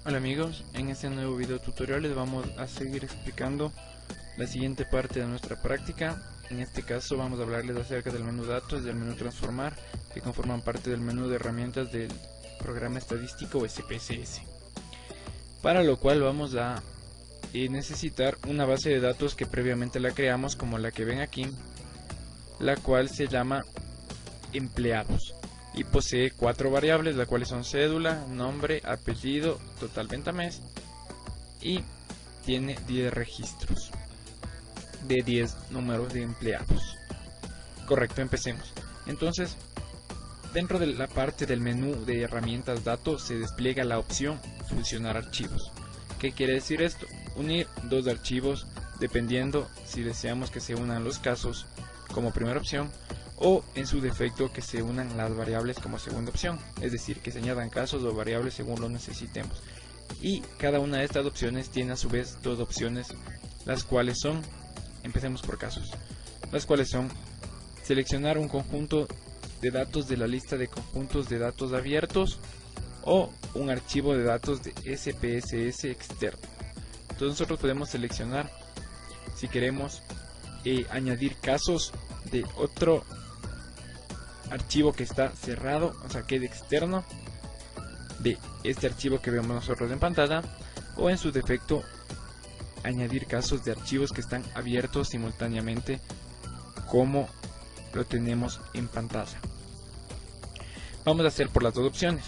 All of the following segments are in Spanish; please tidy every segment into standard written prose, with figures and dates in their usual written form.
Hola amigos, en este nuevo video tutorial les vamos a seguir explicando la siguiente parte de nuestra práctica. En este caso vamos a hablarles acerca del menú datos y del menú transformar, que conforman parte del menú de herramientas del programa estadístico SPSS. Para lo cual vamos a necesitar una base de datos que previamente la creamos, como la que ven aquí, la cual se llama empleados y posee 4 variables, las cuales son cédula, nombre, apellido, total venta mes, y tiene 10 registros de 10 números de empleados. Correcto, empecemos. Entonces, dentro de la parte del menú de herramientas datos se despliega la opción fusionar archivos. ¿Qué quiere decir esto? Unir dos archivos dependiendo si deseamos que se unan los casos como primera opción, o en su defecto que se unan las variables como segunda opción, es decir, que se añadan casos o variables según lo necesitemos. Y cada una de estas opciones tiene a su vez dos opciones, las cuales son, empecemos por casos, las cuales son seleccionar un conjunto de datos de la lista de conjuntos de datos abiertos o un archivo de datos de SPSS externo. Entonces nosotros podemos seleccionar si queremos añadir casos de otro archivo que está cerrado, o sea que es externo de este archivo que vemos nosotros en pantalla, o en su defecto añadir casos de archivos que están abiertos simultáneamente como lo tenemos en pantalla. Vamos a hacer por las dos opciones.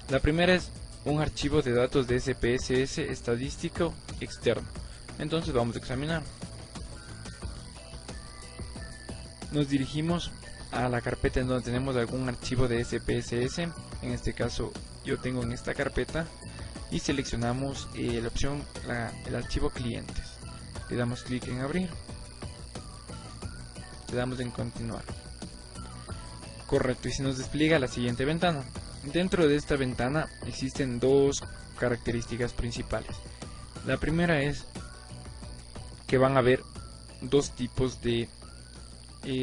La primera es un archivo de datos de SPSS estadístico externo. Entonces vamos a examinar. Nos dirigimos a la carpeta en donde tenemos algún archivo de SPSS. En este caso yo tengo en esta carpeta, y seleccionamos la opción el archivo clientes. Le damos clic en abrir, le damos en continuar. Correcto, y se nos despliega la siguiente ventana. Dentro de esta ventana existen dos características principales. La primera es que van a haber dos tipos de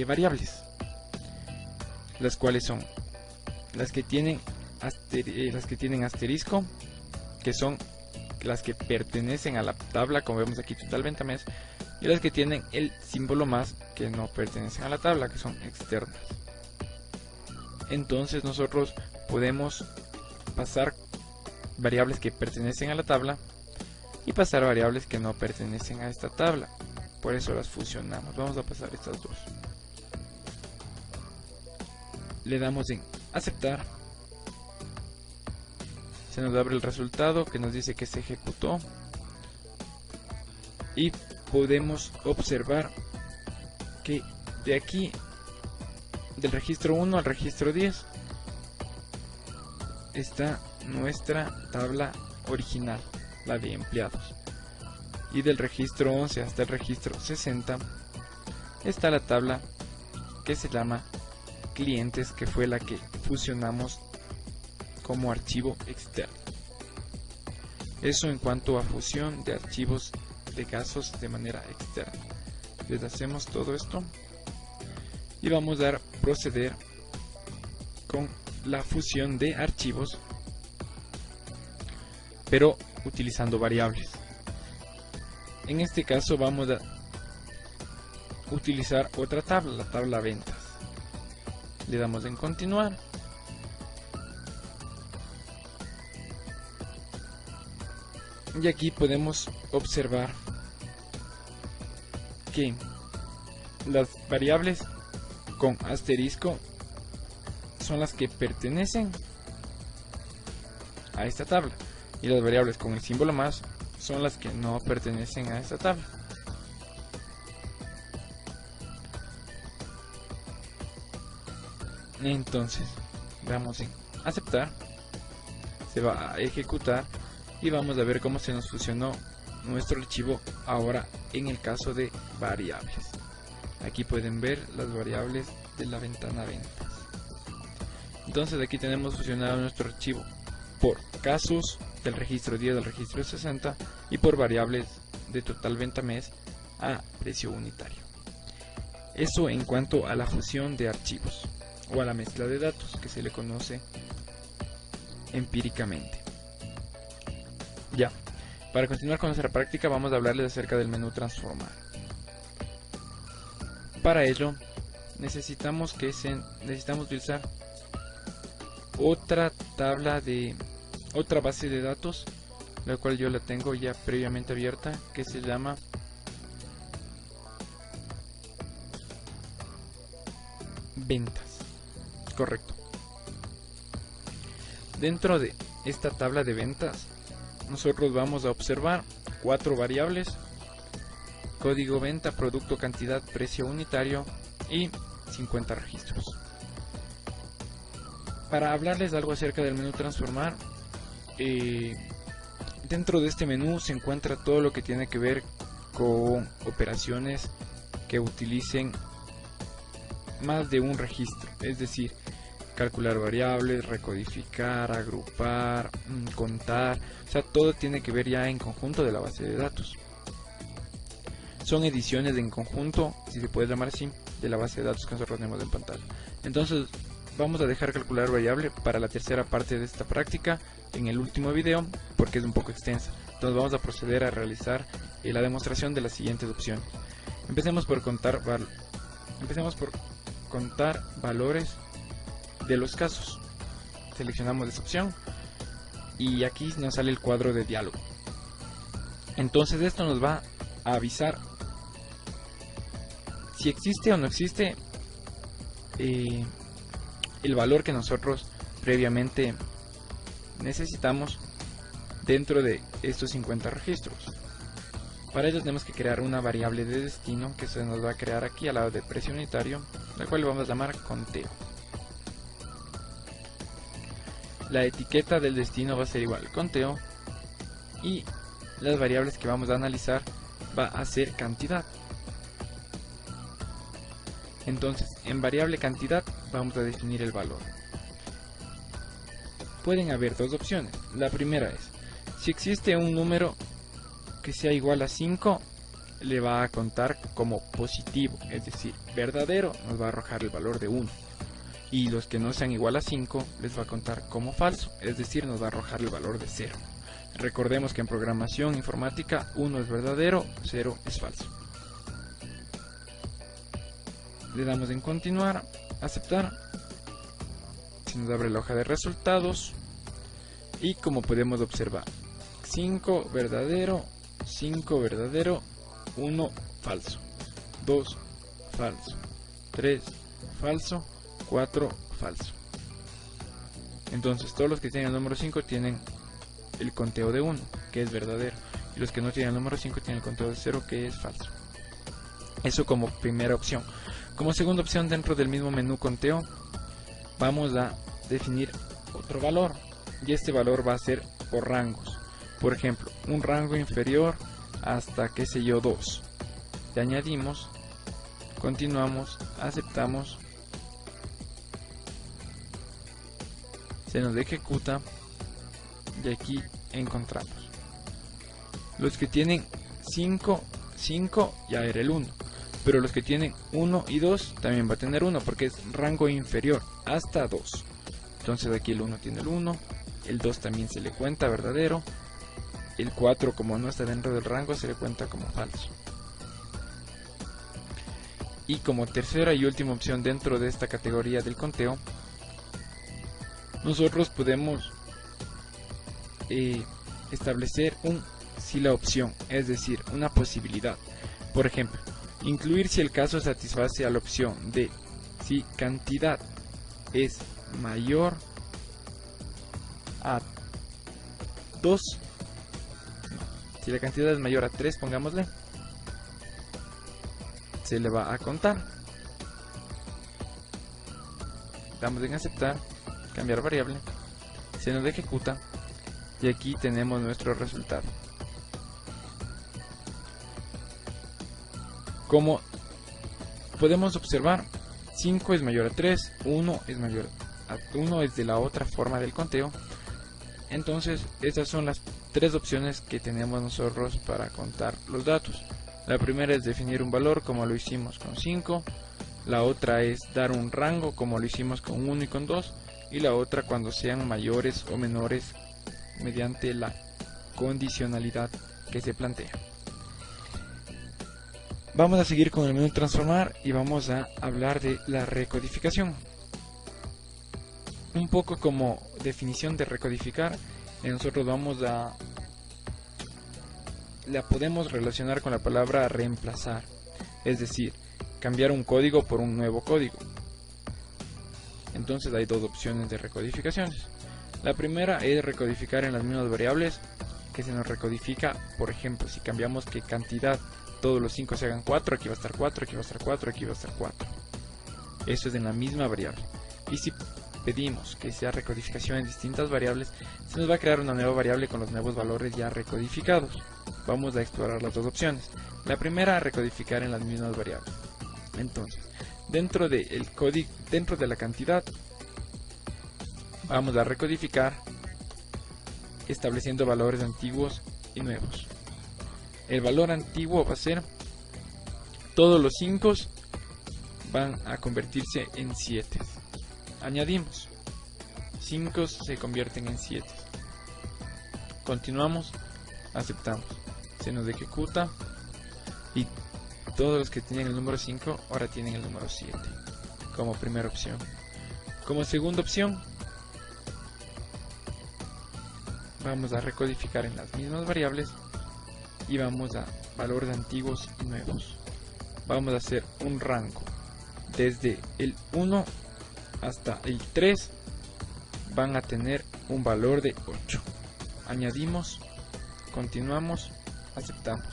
variables, las cuales son las que tienen asterisco, que son las que pertenecen a la tabla, como vemos aquí total venta mes, y las que tienen el símbolo más, que no pertenecen a la tabla, que son externas. Entonces nosotros podemos pasar variables que pertenecen a la tabla y pasar variables que no pertenecen a esta tabla, por eso las fusionamos. Vamos a pasar estas dos. Le damos en aceptar, se nos abre el resultado que nos dice que se ejecutó, y podemos observar que de aquí, del registro 1 al registro 10, está nuestra tabla original, la de empleados, y del registro 11 hasta el registro 60 está la tabla que se llama clientes, que fue la que fusionamos como archivo externo. Eso en cuanto a fusión de archivos de casos de manera externa. Deshacemos todo esto y vamos a proceder con la fusión de archivos, pero utilizando variables. En este caso vamos a utilizar otra tabla, la tabla ventas. Le damos en continuar. Y aquí podemos observar que las variables con asterisco son las que pertenecen a esta tabla, y las variables con el símbolo más son las que no pertenecen a esta tabla. Entonces damos en aceptar, se va a ejecutar y vamos a ver cómo se nos fusionó nuestro archivo ahora en el caso de variables. Aquí pueden ver las variables de la ventana ventas. Entonces aquí tenemos fusionado nuestro archivo por casos del registro 10 al registro 60 y por variables de total venta mes a precio unitario. Eso en cuanto a la fusión de archivos o a la mezcla de datos, que se le conoce empíricamente. Ya, para continuar con nuestra práctica vamos a hablarles acerca del menú transformar. Para ello necesitamos utilizar otra base de datos, la cual yo la tengo ya previamente abierta, que se llama ventas. Correcto. Dentro de esta tabla de ventas nosotros vamos a observar 4 variables: código venta, producto, cantidad, precio unitario y 50 registros. Para hablarles algo acerca del menú transformar, dentro de este menú se encuentra todo lo que tiene que ver con operaciones que utilicen más de un registro, es decir, calcular variables, recodificar, agrupar, contar, o sea, todo tiene que ver ya en conjunto de la base de datos. Son ediciones en conjunto, si se puede llamar así, de la base de datos que nosotros tenemos en pantalla. Entonces vamos a dejar calcular variable para la tercera parte de esta práctica en el último video, porque es un poco extensa. Entonces vamos a proceder a realizar la demostración de las siguientes opciones. Empecemos por contar valores de los casos. Seleccionamos esa opción y aquí nos sale el cuadro de diálogo. Entonces esto nos va a avisar si existe o no existe el valor que nosotros previamente necesitamos dentro de estos 50 registros. Para ello tenemos que crear una variable de destino que se nos va a crear aquí al lado de precio unitario, la cual le vamos a llamar conteo. La etiqueta del destino va a ser igual conteo y las variables que vamos a analizar va a ser cantidad. Entonces, en variable cantidad vamos a definir el valor. Pueden haber dos opciones. La primera es, si existe un número que sea igual a 5, le va a contar como positivo, es decir, verdadero, nos va a arrojar el valor de 1. Y los que no sean igual a 5 les va a contar como falso, es decir, nos va a arrojar el valor de 0. Recordemos que en programación informática 1 es verdadero, 0 es falso. Le damos en continuar, aceptar, se nos abre la hoja de resultados y como podemos observar, 5 verdadero, 5 verdadero, 1 falso, 2 falso, 3 falso, 4 falso. Entonces todos los que tienen el número 5 tienen el conteo de 1, que es verdadero, y los que no tienen el número 5 tienen el conteo de 0, que es falso. Eso como primera opción. Como segunda opción, dentro del mismo menú conteo vamos a definir otro valor, y este valor va a ser por rangos. Por ejemplo, un rango inferior hasta, qué sé yo, 2. Le añadimos, continuamos, aceptamos, se nos ejecuta y aquí encontramos los que tienen 5 ya era el 1, pero los que tienen 1 y 2 también va a tener 1 porque es rango inferior hasta 2. Entonces aquí el 1 tiene el 1, el 2 también se le cuenta verdadero, el 4 como no está dentro del rango se le cuenta como falso. Y como tercera y última opción dentro de esta categoría del conteo, nosotros podemos establecer si la opción, es decir, una posibilidad. Por ejemplo, incluir si el caso satisface a la opción de si cantidad es mayor a 2, si la cantidad es mayor a 3, pongámosle, se le va a contar. Damos en aceptar, cambiar variable, se nos ejecuta y aquí tenemos nuestro resultado. Como podemos observar, 5 es mayor a 3, 1 es mayor a 1 es de la otra forma del conteo. Entonces estas son las tres opciones que tenemos nosotros para contar los datos. La primera es definir un valor como lo hicimos con 5, la otra es dar un rango como lo hicimos con 1 y con 2, y la otra cuando sean mayores o menores mediante la condicionalidad que se plantea. Vamos a seguir con el menú transformar y vamos a hablar de la recodificación. Un poco como definición de recodificar, nosotros la podemos relacionar con la palabra reemplazar, es decir, cambiar un código por un nuevo código. Entonces hay dos opciones de recodificaciones. La primera es recodificar en las mismas variables, que se nos recodifica, por ejemplo, si cambiamos que cantidad, todos los 5 se hagan 4, aquí va a estar 4, aquí va a estar 4, aquí va a estar 4. Eso es en la misma variable. Y si pedimos que sea recodificación en distintas variables, se nos va a crear una nueva variable con los nuevos valores ya recodificados. Vamos a explorar las dos opciones. La primera, recodificar en las mismas variables. Entonces, dentro de la cantidad, vamos a recodificar estableciendo valores antiguos y nuevos. El valor antiguo va a ser todos los 5 van a convertirse en 7. Añadimos 5 se convierten en 7. Continuamos, aceptamos. Se nos ejecuta y todos los que tenían el número 5 ahora tienen el número 7 como primera opción. Como segunda opción, vamos a recodificar en las mismas variables y vamos a valores antiguos y nuevos. Vamos a hacer un rango desde el 1 hasta el 3 van a tener un valor de 8. Añadimos, continuamos, aceptamos.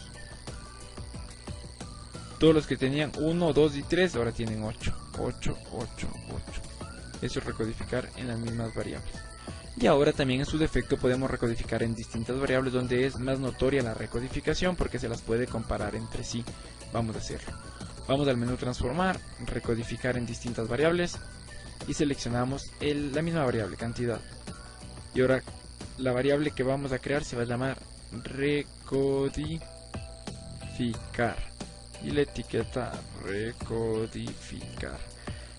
Todos los que tenían 1, 2 y 3 ahora tienen 8. 8, 8, 8. Eso es recodificar en las mismas variables. Y ahora también en su defecto podemos recodificar en distintas variables donde es más notoria la recodificación porque se las puede comparar entre sí. Vamos a hacerlo. Vamos al menú transformar, recodificar en distintas variables y seleccionamos la misma variable, cantidad. Y ahora la variable que vamos a crear se va a llamar recodificar y la etiqueta recodificar.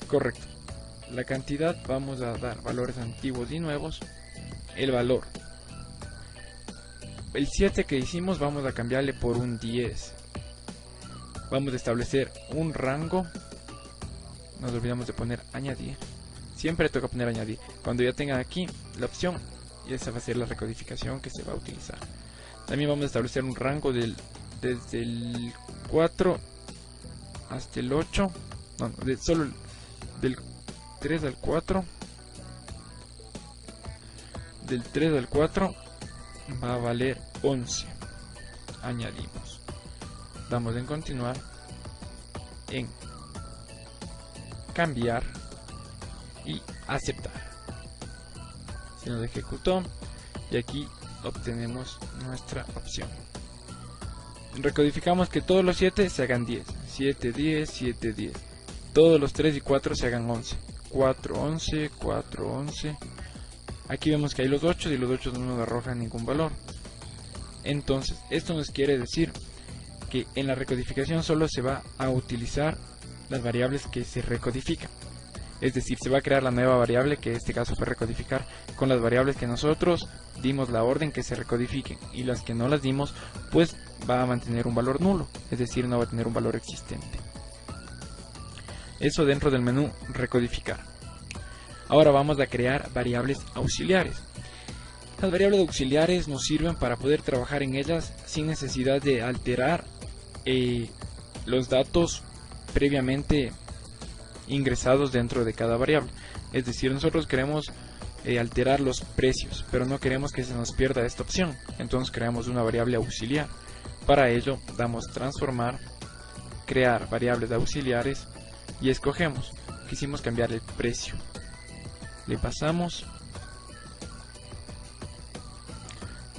Correcto. La cantidad vamos a dar valores antiguos y nuevos. El valor, el 7 que hicimos vamos a cambiarle por un 10. Vamos a establecer un rango. Nos olvidamos de poner añadir. Siempre toca poner añadir. Cuando ya tengan aquí la opción, y esa va a ser la recodificación que se va a utilizar. También vamos a establecer un rango desde el 4 hasta el 8. No, solo del 3 al 4. Del 3 al 4 va a valer 11. Añadimos. Damos en continuar, en cambiar y aceptar. Se nos ejecutó y aquí obtenemos nuestra opción. Recodificamos que todos los 7 se hagan 10. 7, 10, 7, 10. Todos los 3 y 4 se hagan 11. 4, 11, 4, 11. Aquí vemos que hay los 8 y los 8 no nos arrojan ningún valor. Entonces, esto nos quiere decir que en la recodificación solo se va a utilizar las variables que se recodifican. Es decir, se va a crear la nueva variable, que en este caso fue recodificar, con las variables que nosotros dimos la orden que se recodifiquen, y las que no las dimos, pues va a mantener un valor nulo, es decir, no va a tener un valor existente. Eso dentro del menú recodificar. Ahora vamos a crear variables auxiliares. Las variables auxiliares nos sirven para poder trabajar en ellas sin necesidad de alterar los datos previamente ingresados dentro de cada variable. Es decir, nosotros queremos alterar los precios, pero no queremos que se nos pierda esta opción. Entonces creamos una variable auxiliar. Para ello damos transformar, crear variables auxiliares y escogemos. Quisimos cambiar el precio. Le pasamos,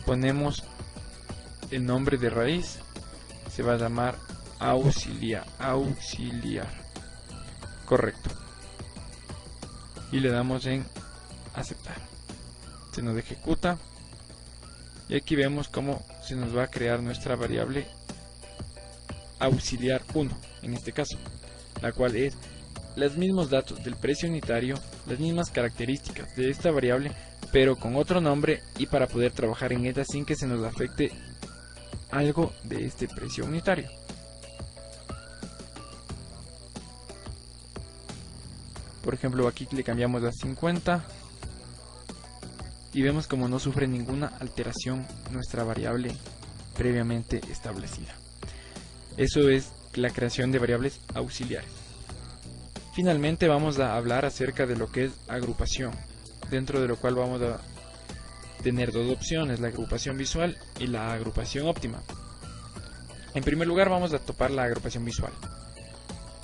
ponemos el nombre de raíz, se va a llamar auxiliar, correcto, y le damos en aceptar. Se nos ejecuta y aquí vemos cómo se nos va a crear nuestra variable auxiliar 1 en este caso, la cual es los mismos datos del precio unitario, las mismas características de esta variable, pero con otro nombre, y para poder trabajar en ella sin que se nos afecte algo de este precio unitario. Por ejemplo, aquí le cambiamos a 50 y vemos como no sufre ninguna alteración nuestra variable previamente establecida. Eso es la creación de variables auxiliares. Finalmente vamos a hablar acerca de lo que es agrupación, dentro de lo cual vamos a tener dos opciones, la agrupación visual y la agrupación óptima. En primer lugar vamos a topar la agrupación visual,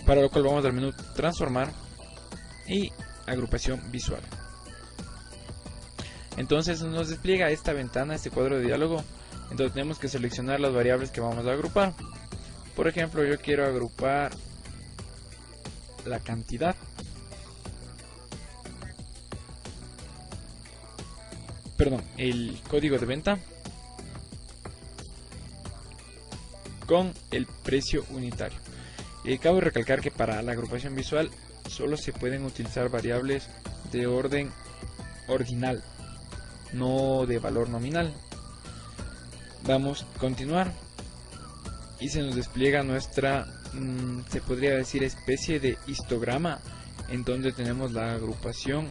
para lo cual vamos al menú transformar y agrupación visual. Entonces nos despliega esta ventana, este cuadro de diálogo, entonces tenemos que seleccionar las variables que vamos a agrupar. Por ejemplo, yo quiero agrupar la cantidad, el código de venta con el precio unitario. Cabe recalcar que para la agrupación visual solo se pueden utilizar variables de orden ordinal, no de valor nominal. Vamos a continuar y se nos despliega nuestra, se podría decir, especie de histograma, en donde tenemos la agrupación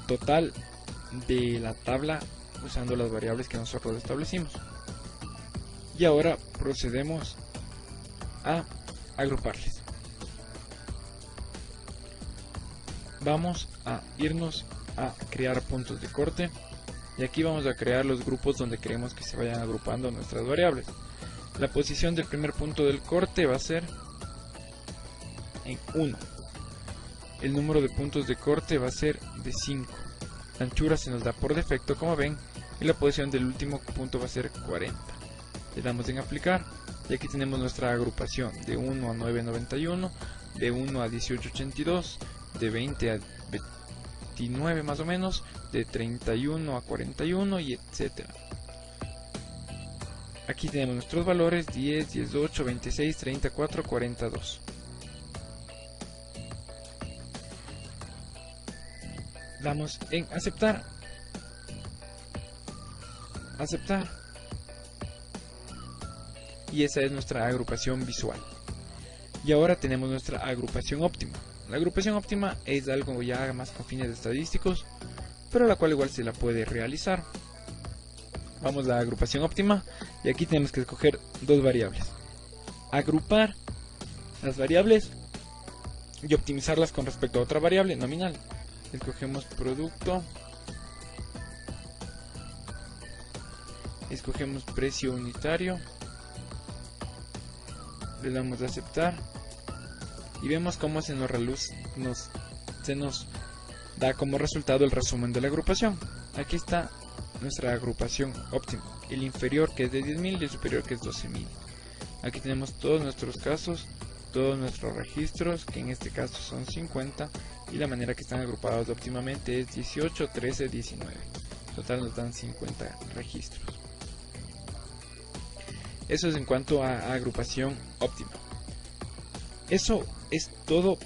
total de la tabla usando las variables que nosotros establecimos. Y ahora procedemos a agruparles. Vamos a irnos a crear puntos de corte y aquí vamos a crear los grupos donde queremos que se vayan agrupando nuestras variables. La posición del primer punto del corte va a ser en 1. El número de puntos de corte va a ser de 5. La anchura se nos da por defecto, como ven, y la posición del último punto va a ser 40. Le damos en aplicar y aquí tenemos nuestra agrupación de 1 a 991, de 1 a 1882, de 20 a 29 más o menos, de 31 a 41 y etcétera. Aquí tenemos nuestros valores 10, 18, 26, 34, 42. Damos en aceptar. Aceptar. Y esa es nuestra agrupación visual. Y ahora tenemos nuestra agrupación óptima. La agrupación óptima es algo ya más con fines estadísticos, pero la cual igual se la puede realizar. Vamos a la agrupación óptima y aquí tenemos que escoger dos variables. Agrupar las variables y optimizarlas con respecto a otra variable nominal. Escogemos producto, escogemos precio unitario, le damos a aceptar y vemos cómo se nos da como resultado el resumen de la agrupación. Aquí está nuestra agrupación óptima, el inferior que es de 10.000 y el superior que es 12.000. Aquí tenemos todos nuestros casos, todos nuestros registros, que en este caso son 50, y la manera que están agrupados óptimamente es 18, 13, 19. En total nos dan 50 registros. Eso es en cuanto a agrupación óptima. Eso es todo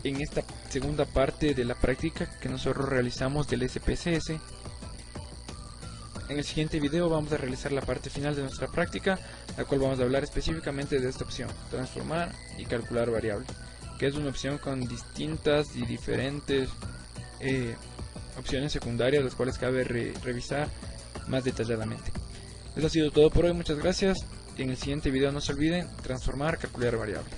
en esta segunda parte de la práctica que nosotros realizamos del SPSS. En el siguiente video vamos a realizar la parte final de nuestra práctica, la cual vamos a hablar específicamente de esta opción, transformar y calcular variable, que es una opción con distintas y diferentes opciones secundarias, las cuales cabe revisar más detalladamente. Eso ha sido todo por hoy, muchas gracias. En el siguiente video no se olviden transformar, calcular variable.